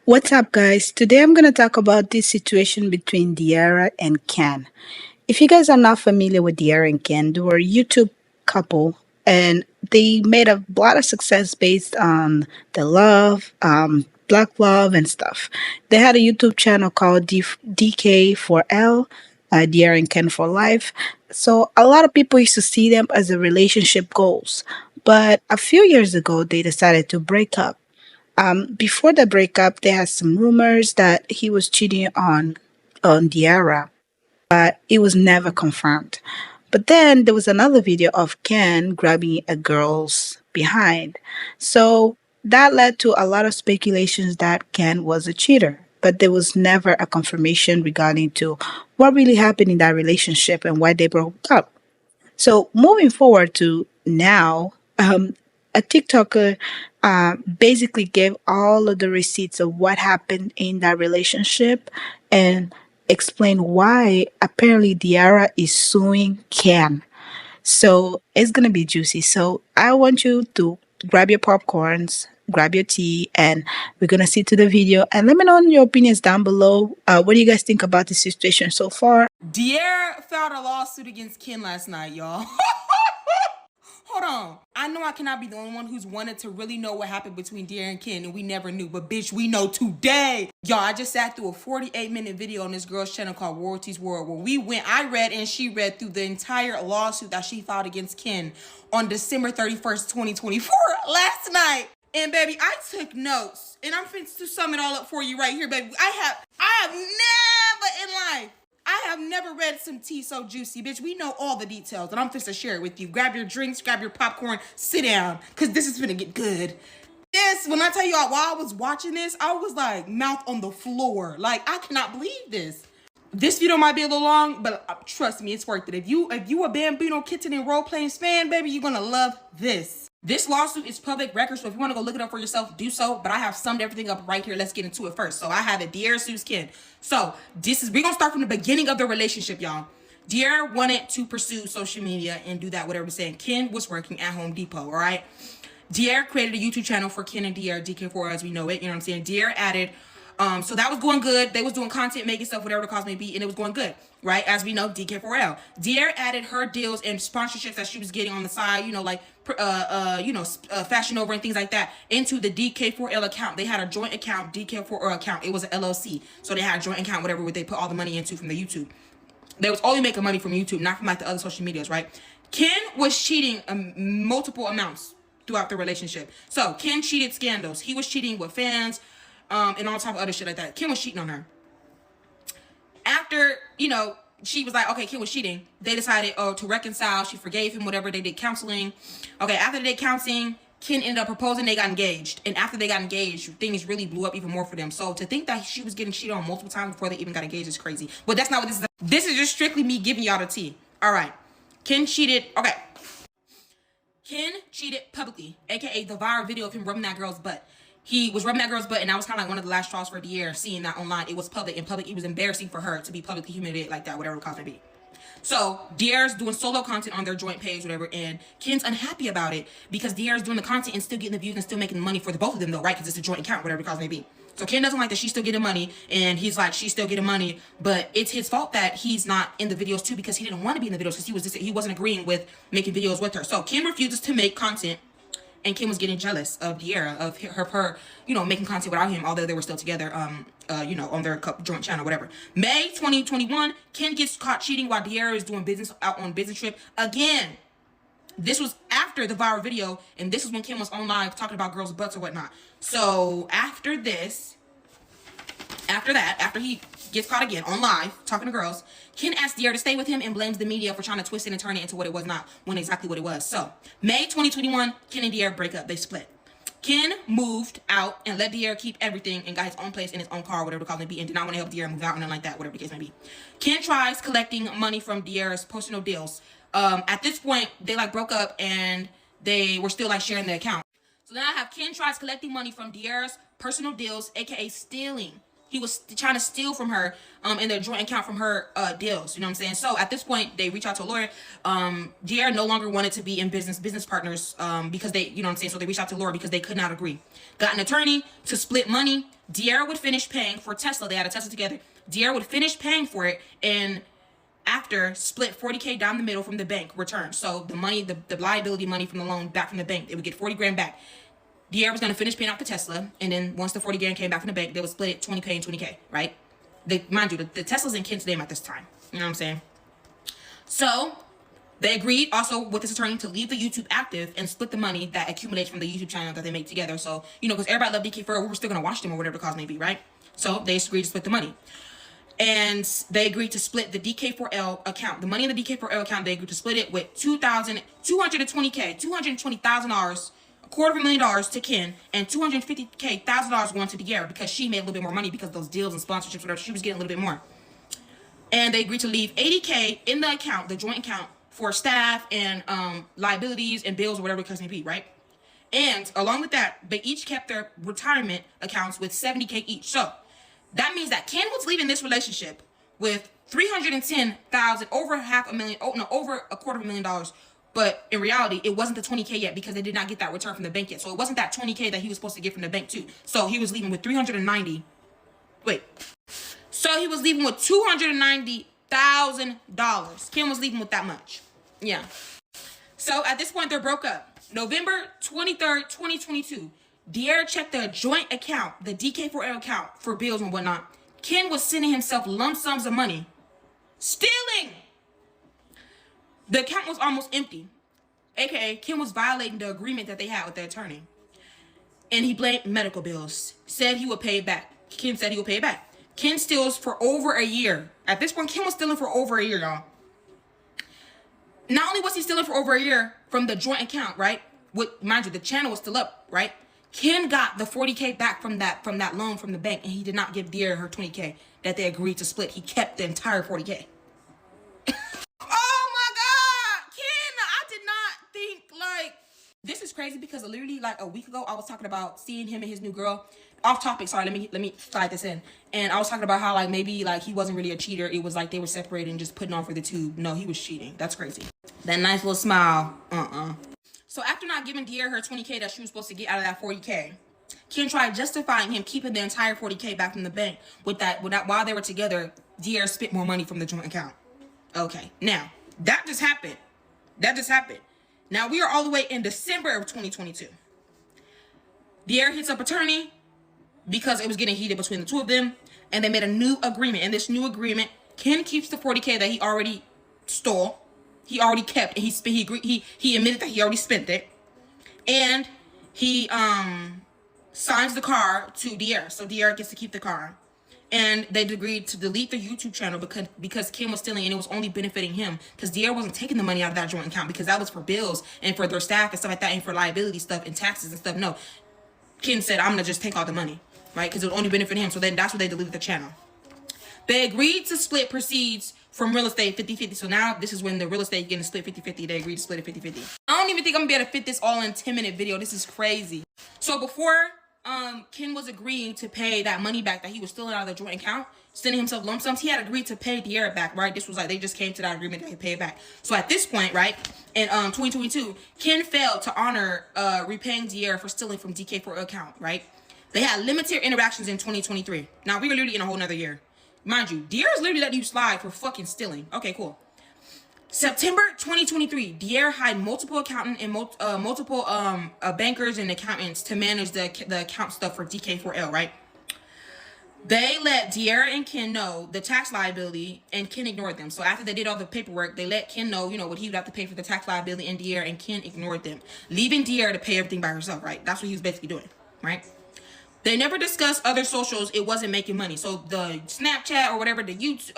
What's up, guys? Today I'm going to talk about this situation between Diara and Ken. If you guys are not familiar with Diara and Ken, they were a YouTube couple and they made a lot of success based on the love, black love, and stuff. They had a YouTube channel called DK4L, Diara and Ken for Life. So a lot of people used to see them as a relationship goals. But a few years ago, they decided to break up. Before the breakup, there had some rumors that he was cheating on Diara, but it was never confirmed. But then there was another video of Ken grabbing a girl's behind. So that led to a lot of speculations that Ken was a cheater. But there was never a confirmation regarding to what really happened in that relationship and why they broke up. So moving forward to now, a TikToker basically gave all of the receipts of what happened in that relationship and explained why apparently Diara is suing Ken. So it's gonna be juicy. So I want you to grab your popcorns, grab your tea, and we're gonna see to the video. And let me know your opinions down below. What do you guys think about the situation so far? Dier filed a lawsuit against Ken last night, y'all. Hold on. I know I cannot be the only one who's wanted to really know what happened between Dier and Ken, and we never knew. But bitch, we know today. Y'all, I just sat through a 48-minute video on this girl's channel called Royalties World, where I read and she read through the entire lawsuit that she filed against Ken on December 31st, 2024, last night. And baby, I took notes, and I'm finna to sum it all up for you right here, baby. I have never in life, I have never read some tea so juicy, bitch. We know all the details, and I'm just to share it with you. Grab your drinks, grab your popcorn, sit down, because this is gonna get good. This, when I tell you all, while I was watching this, I was like, mouth on the floor. Like, I cannot believe this. This video might be a little long, but trust me, it's worth it. If you a Bambino Kitten and Role Playing fan, baby, you're gonna love this. This lawsuit is public record, so if you want to go look it up for yourself, do so. But I have summed everything up right here. Let's get into it first. So I have it, Dier sues Ken. So we're gonna start from the beginning of the relationship, y'all. Dier wanted to pursue social media and do that, whatever we're saying. Ken was working at Home Depot, all right? Dier created a YouTube channel for Ken and Dier, DK4 as we know it, you know what I'm saying? Dier added, so that was going good. They was doing content, making stuff, whatever the cause may be, and it was going good, right? As we know, DK4L. Dier added her deals and sponsorships that she was getting on the side, you know, like, Fashion Over and things like that, into the DK4L account. They had a joint account, DK4L account. It was an LLC. So they had a joint account, whatever, where they put all the money into from the YouTube. They was only making money from YouTube, not from like the other social medias, right? Ken was cheating multiple amounts throughout the relationship. So Ken cheated scandals. He was cheating with fans, and all type of other shit like that. Ken was cheating on her. After, she was like, okay, Ken was cheating. They decided, to reconcile. She forgave him, whatever. They did counseling. Okay, after they did counseling, Ken ended up proposing. They got engaged. And after they got engaged, things really blew up even more for them. So to think that she was getting cheated on multiple times before they even got engaged is crazy. But that's not what this is. This is just strictly me giving y'all the tea. All right. Ken cheated. Okay. Ken cheated publicly, aka the viral video of him rubbing that girl's butt. He was rubbing that girl's butt, and that was kind of like one of the last straws for Dier, seeing that online. It was public. In public, it was embarrassing for her to be publicly humiliated like that, whatever the cause may be. So Dier's doing solo content on their joint page, whatever, and Ken's unhappy about it because Dier's doing the content and still getting the views and still making money for the both of them, though, right? Because it's a joint account, whatever the cause may be. So Ken doesn't like that she's still getting money, and he's like, she's still getting money, but it's his fault that he's not in the videos too, because he didn't want to be in the videos because he wasn't agreeing with making videos with her. So Ken refuses to make content, and Kim was getting jealous of Diera, of her, making content without him, although they were still together, on their joint channel, whatever. May 2021, Ken gets caught cheating while Diera is doing business out on business trip again. This was after the viral video, and this is when Kim was on live talking about girls' butts or whatnot. So after he gets caught again on live talking to girls, Ken asks Dier to stay with him and blames the media for trying to twist it and turn it into what it was not, when exactly what it was. So May 2021, Ken and Dier break up. They split. Ken moved out and let Dier keep everything and got his own place in his own car, whatever the cause may be, and did not want to help Dier move out and nothing like that, whatever the case may be. Ken tries collecting money from Dier's personal deals. At this point, they broke up and they were still sharing the account. So now I have Ken tries collecting money from Dier's personal deals, aka stealing. He was trying to steal from her in their joint account from her deals. You know what I'm saying? So at this point, they reach out to a lawyer. Dier no longer wanted to be in business partners because they, you know what I'm saying? So they reached out to Laura because they could not agree. Got an attorney to split money. De'Ara would finish paying for Tesla. They had a Tesla together. De'Ara would finish paying for it, and after split 40K down the middle from the bank return. So the money, the liability money from the loan back from the bank, they would get 40 grand back. De'Ara was going to finish paying off the Tesla, and then once the 40 grand came back from the bank, they would split it 20K and 20K, right? Mind you, the Tesla's in Ken's name at this time. You know what I'm saying? So they agreed also with this attorney to leave the YouTube active and split the money that accumulates from the YouTube channel that they make together. So, because everybody loved DK for, we're still going to watch them or whatever the cause may be, right? So they agreed to split the money. And they agreed to split the DK4L account. The money in the DK4L account, they agreed to split it with $220K, $220,000, $250,000 to Ken, and $250,000 going to De'Ara because she made a little bit more money because of those deals and sponsorships, whatever. She was getting a little bit more. And they agreed to leave $80K in the account, the joint account, for staff and liabilities and bills or whatever the case may be, right? And along with that, they each kept their retirement accounts with $70K each. So that means that Ken was leaving this relationship with $310,000, over $500,000, over $250,000. But in reality, it wasn't the $20K yet because they did not get that return from the bank yet. So it wasn't that $20K that he was supposed to get from the bank too. So he was leaving with $390,000. So he was leaving with $290,000. Ken was leaving with that much. Yeah. So at this point, they're broke up. November 23rd, 2022. De'Ara checked the joint account, the DK4L account, for bills and whatnot. Ken was sending himself lump sums of money. Stealing! The account was almost empty. AKA, Ken was violating the agreement that they had with the attorney. And he blamed medical bills. Said he would pay it back. Ken said he would pay it back. Ken steals for over a year. At this point, Ken was stealing for over a year, y'all. Not only was he stealing for over a year from the joint account, right? Mind you, the channel was still up, right? Ken got the 40K back from that loan from the bank, and he did not give De'Ara her 20K that they agreed to split. He kept the entire 40K. Oh my God, Ken! I did not think this is crazy because literally a week ago I was talking about seeing him and his new girl. Off topic, sorry. Let me slide this in. And I was talking about how maybe he wasn't really a cheater. It was they were separated and just putting on for the tube. No, he was cheating. That's crazy. That nice little smile. So after not giving De'Ara her 20K that she was supposed to get out of that 40K, Ken tried justifying him keeping the entire 40K back from the bank with that while they were together, De'Ara spent more money from the joint account. Okay, now that just happened. Now we are all the way in December of 2022. De'Ara hits up attorney because it was getting heated between the two of them, and they made a new agreement. And this new agreement, Ken keeps the 40K that he already stole. He already kept, and he admitted that he already spent it, and he signs the car to De'Ara, so De'Ara gets to keep the car. And they agreed to delete the YouTube channel because Ken was stealing, and it was only benefiting him because De'Ara wasn't taking the money out of that joint account because that was for bills and for their staff and stuff like that, and for liability stuff and taxes and stuff. No, Ken said, I'm gonna just take all the money, right? Because it would only benefit him. So then that's why they deleted the channel. They agreed to split proceeds from real estate 50-50. So now this is when the real estate getting split 50-50. They agreed to split it 50-50. I don't even think I'm gonna be able to fit this all in 10-minute video. This is crazy. So before Ken was agreeing to pay that money back that he was stealing out of the joint account, sending himself lump sums, he had agreed to pay De'Ara back, right? This was they just came to that agreement that he paid back. So at this point, right, in 2022, Ken failed to honor repaying De'Ara for stealing from DK4 account, right? They had limited interactions in 2023. Now we were literally in a whole nother year. Mind you, De'Ara's literally letting you slide for fucking stealing. Okay, cool. September 2023, De'Ara hired multiple accountants and multiple bankers and accountants to manage the account stuff for DK4L, right? They let De'Ara and Ken know the tax liability, and Ken ignored them. So after they did all the paperwork, they let Ken know, what he would have to pay for the tax liability, and De'Ara and Ken ignored them, leaving De'Ara to pay everything by herself, right? That's what he was basically doing, right? They never discussed other socials. It wasn't making money. So the Snapchat or whatever, the YouTube,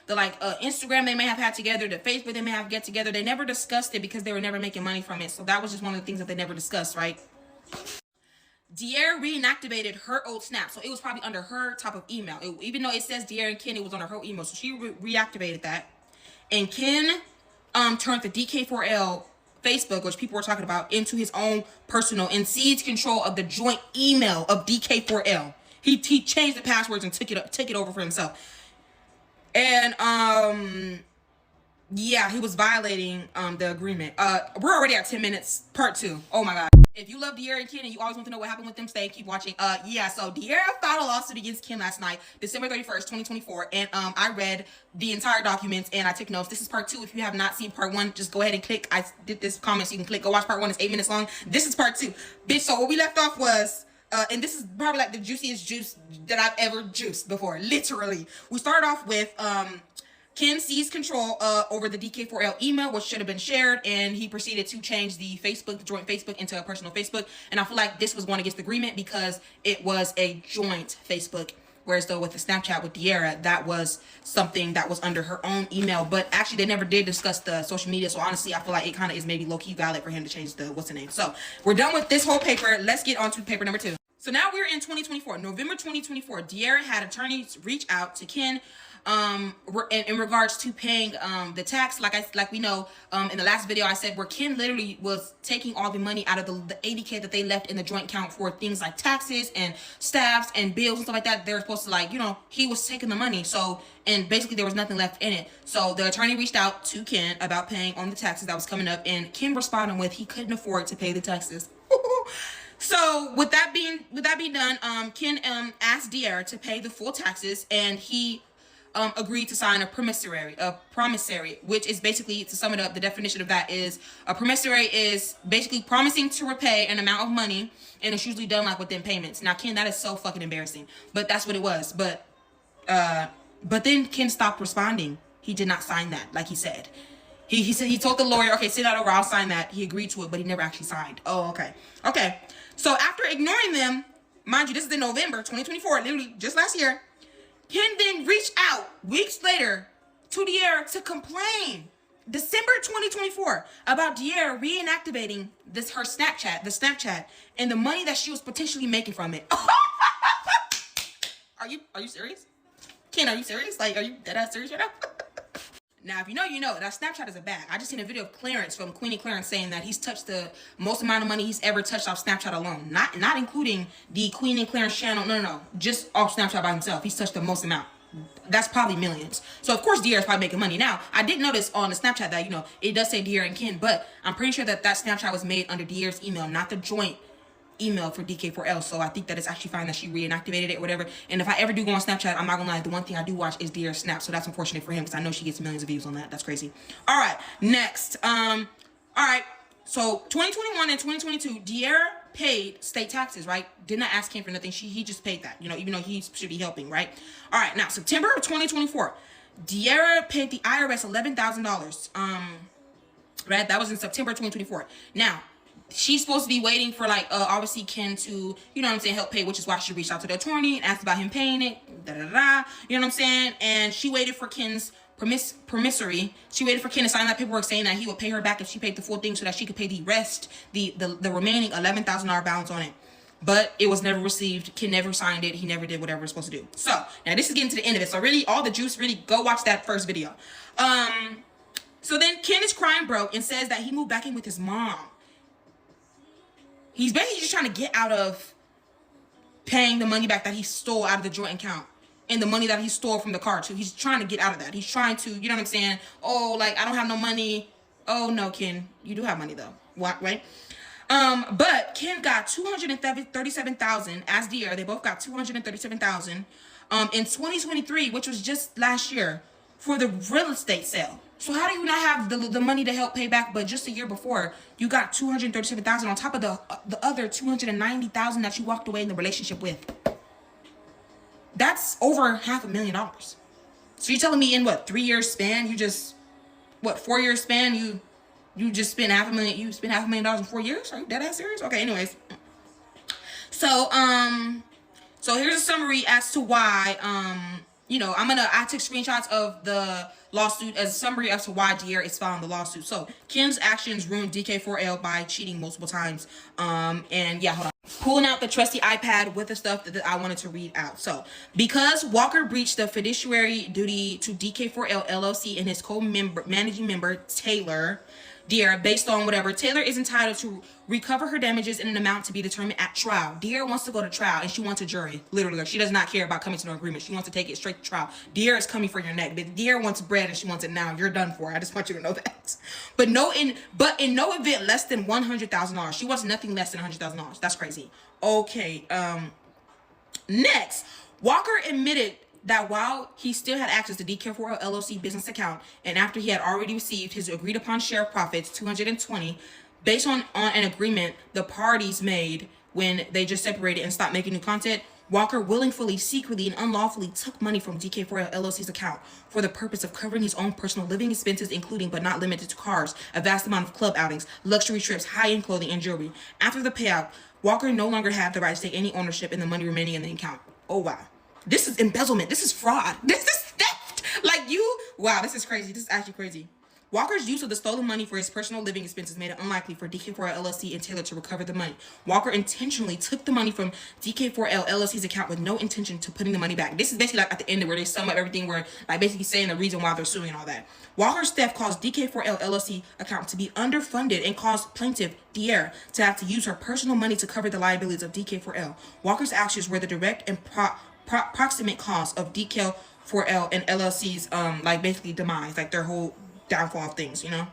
the Instagram they may have had together, the Facebook they may have get together. They never discussed it because they were never making money from it. So that was just one of the things that they never discussed, right? De'Ara reactivated her old Snap. So it was probably under her type of email. Even though it says De'Ara and Ken, it was under her email. So she reactivated that. And Ken turned the DK4L Facebook, which people were talking about, into his own personal and seized control of the joint email of DK4L. He changed the passwords and took it over for himself. And yeah, he was violating the agreement. We're already at 10 minutes, part 2. Oh my God. If you love De'Ara and Ken and you always want to know what happened with them, stay and keep watching. Yeah, so De'Ara filed a lawsuit against Ken last night, December 31st, 2024. And I read the entire documents and I took notes. This is part 2. If you have not seen part 1, just go ahead and click. I did this comment so you can click. Go watch part 1. It's 8 minutes long. This is part 2. Bitch, so what we left off was and this is probably like the juiciest juice that I've ever juiced before. Literally. We started off with Ken seized control over the DK4L email, which should have been shared, and he proceeded to change the joint Facebook, into a personal Facebook. And I feel like this was going against the agreement because it was a joint Facebook. Whereas though with the Snapchat with De'Ara, that was something that was under her own email. But actually, they never did discuss the social media. So honestly, I feel like it kind of is maybe low-key valid for him to change the what's the name. So we're done with this whole paper. Let's get on to paper number 2. So now we're in 2024, November 2024. De'Ara had attorneys reach out to Ken in regards to paying the tax. Like we know in the last video I said where Ken literally was taking all the money out of the $80K that they left in the joint account for things like taxes and staffs and bills and stuff like that. They were supposed to he was taking the money, so and basically there was nothing left in it. So the attorney reached out to Ken about paying on the taxes that was coming up, and Ken responded with he couldn't afford to pay the taxes. So with that being done, Ken asked De'Ara to pay the full taxes, and he agreed to sign a promissory, which is basically, to sum it up, the definition of that is a promissory is basically promising to repay an amount of money, and it's usually done like within payments. Now, Ken, that is so fucking embarrassing, but that's what it was. But then Ken stopped responding. He did not sign that, like he said. He said he told the lawyer, okay, send that over, I'll sign that. He agreed to it, but he never actually signed. Oh, okay. Okay. So after ignoring them, mind you, this is in November 2024, literally just last year, Ken then reached out weeks later to De'Ara to complain, December 2024, about De'Ara reinactivating the Snapchat, and the money that she was potentially making from it. Are you serious? Ken, are you serious? Like, are you dead ass serious right now? Now, if you know, you know. That Snapchat is a bag. I just seen a video of Clarence from Queenie Clarence saying that he's touched the most amount of money he's ever touched off Snapchat alone. Not including the Queenie Clarence channel. No. Just off Snapchat by himself. He's touched the most amount. That's probably millions. So, of course, De'Ara's probably making money. Now, I did notice on the Snapchat that, it does say De'Ara and Ken, but I'm pretty sure that Snapchat was made under De'Ara's email, not the joint email for DK4L. So I think that it's actually fine that she reactivated it or whatever. And if I ever do go on Snapchat, I'm not gonna lie, the one thing I do watch is De'Ara's Snap. So that's unfortunate for him because I know she gets millions of views on that. That's crazy. All right, next. All right. So 2021 and 2022, De'Ara paid state taxes, right? Did not ask Ken for nothing. He just paid that, even though he should be helping, right? All right. Now September of 2024, De'Ara paid the IRS $11,000. Right. That was in September 2024. Now, she's supposed to be waiting for obviously Ken to, help pay, which is why she reached out to the attorney and asked about him paying it, and she waited for Ken's promissory. She waited for Ken to sign that paperwork saying that he would pay her back if she paid the full thing so that she could pay the rest, the remaining $11,000 balance on it. But it was never received. Ken never signed it. He never did whatever he was supposed to do. So now this is getting to the end of it. So really, all the juice, really go watch that first video. So then Ken is crying broke and says that he moved back in with his mom. He's basically just trying to get out of paying the money back that he stole out of the joint account and the money that he stole from the car too. He's trying to get out of that. He's trying to, you know what I'm saying? Oh, I don't have no money. Oh no, Ken, you do have money though. What, right? But Ken got $237,000 as De'Ara. They both got $237,000 in 2023, which was just last year, for the real estate sale. So how do you not have the money to help pay back? But just a year before, you got $237,000 on top of the other $290,000 that you walked away in the relationship with. That's over $500,000. So you're telling me in 3 years span, 4 years span, you just spent $500,000. You spent $500,000 in 4 years? Are you dead ass serious? Okay, anyways. So here's a summary as to why I took screenshots of the lawsuit as a summary as to why De'Ara is filing the lawsuit. So Ken's actions ruined DK4L by cheating multiple times. And yeah, hold on. Pulling out the trusty iPad with the stuff that I wanted to read out. So because Walker breached the fiduciary duty to DK4L LLC and his co-managing member Taylor, Dear, based on whatever, Taylor is entitled to recover her damages in an amount to be determined at trial. Dear wants to go to trial and she wants a jury. Literally, she does not care about coming to no agreement. She wants to take it straight to trial. Dear is coming for your neck. But Dear wants bread and she wants it now. You're done for. I just want you to know that. But in no event less than $100,000. She wants nothing less than $100,000. That's crazy. Okay. Next, Walker admitted that while he still had access to DK4L LLC business account, and after he had already received his agreed upon share of profits, 220, based on an agreement the parties made when they just separated and stopped making new content, Walker willingly, secretly, and unlawfully took money from DK4L LLC's account for the purpose of covering his own personal living expenses, including but not limited to cars, a vast amount of club outings, luxury trips, high-end clothing, and jewelry. After the payout, Walker no longer had the right to take any ownership in the money remaining in the account. Oh, wow. This is embezzlement. This is fraud. This is theft. Wow, this is crazy. This is actually crazy. Walker's use of the stolen money for his personal living expenses made it unlikely for DK4L LLC and Taylor to recover the money. Walker intentionally took the money from DK4L LLC's account with no intention to putting the money back. This is basically like at the end where they sum up everything, where like basically saying the reason why they're suing and all that. Walker's theft caused DK4L LLC account to be underfunded and caused plaintiff Dier to have to use her personal money to cover the liabilities of DK4L. Walker's actions were the direct and proximate cause of DK4L and LLC's basically demise, like their whole downfall of things, you know.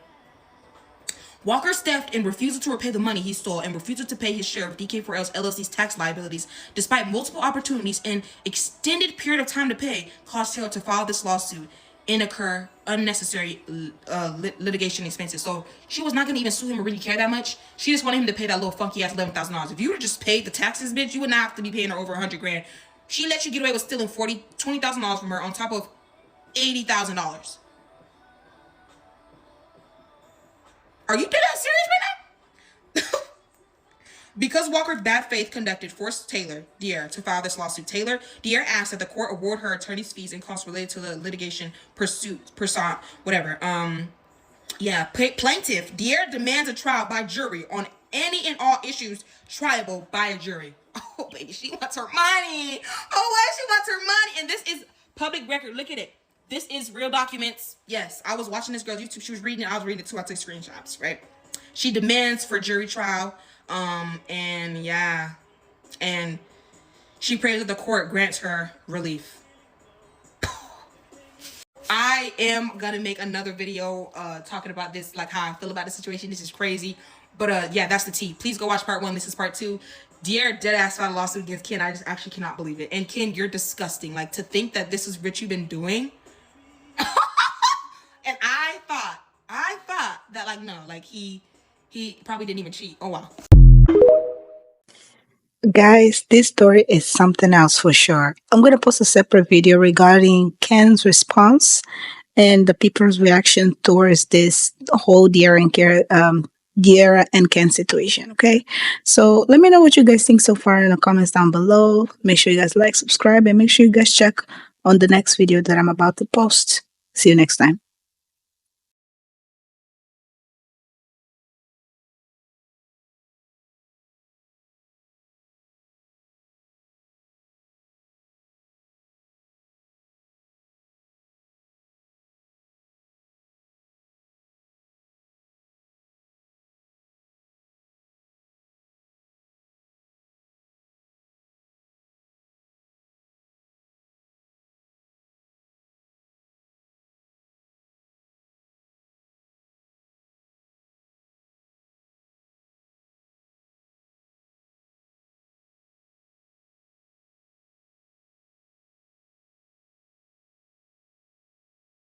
Walker's theft and refusal to repay the money he stole and refusal to pay his share of DK4L's LLC's tax liabilities, despite multiple opportunities and extended period of time to pay, caused Taylor to file this lawsuit and incur unnecessary litigation expenses. So she was not going to even sue him or really care that much. She just wanted him to pay that little funky ass $11,000. If you would just paid the taxes, bitch, you would not have to be paying her over $100,000. She let you get away with stealing $20,000 from her on top of $80,000. Are you dead ass serious right now? Because Walker's bad faith conduct forced Taylor Dier to file this lawsuit. Taylor Dier asked that the court award her attorney's fees and costs related to the litigation plaintiff Dier demands a trial by jury on any and all issues triable by a jury. Oh, baby, she wants her money. Oh, she wants her money. And this is public record. Look at it. This is real documents. Yes, I was watching this girl's YouTube. She was reading it. I was reading it too. I took screenshots, right? She demands for jury trial. And she prays that the court grants her relief. I am gonna make another video talking about this, like how I feel about the situation. This is crazy. But yeah, that's the tea. Please go watch part 1. This is part 2. Dear deadass filed a lawsuit against Ken. I just actually cannot believe it. And Ken, you're disgusting. Like, to think that this is what you've been doing. And I thought that, like, no, like he probably didn't even cheat. Oh wow. Guys, this story is something else for sure. I'm going to post a separate video regarding Ken's response and the people's reaction towards this whole Diera and Ken situation. Okay, so let me know what you guys think so far in the comments down below. Make sure you guys like, subscribe, and make sure you guys check on the next video that I'm about to post. See you next time.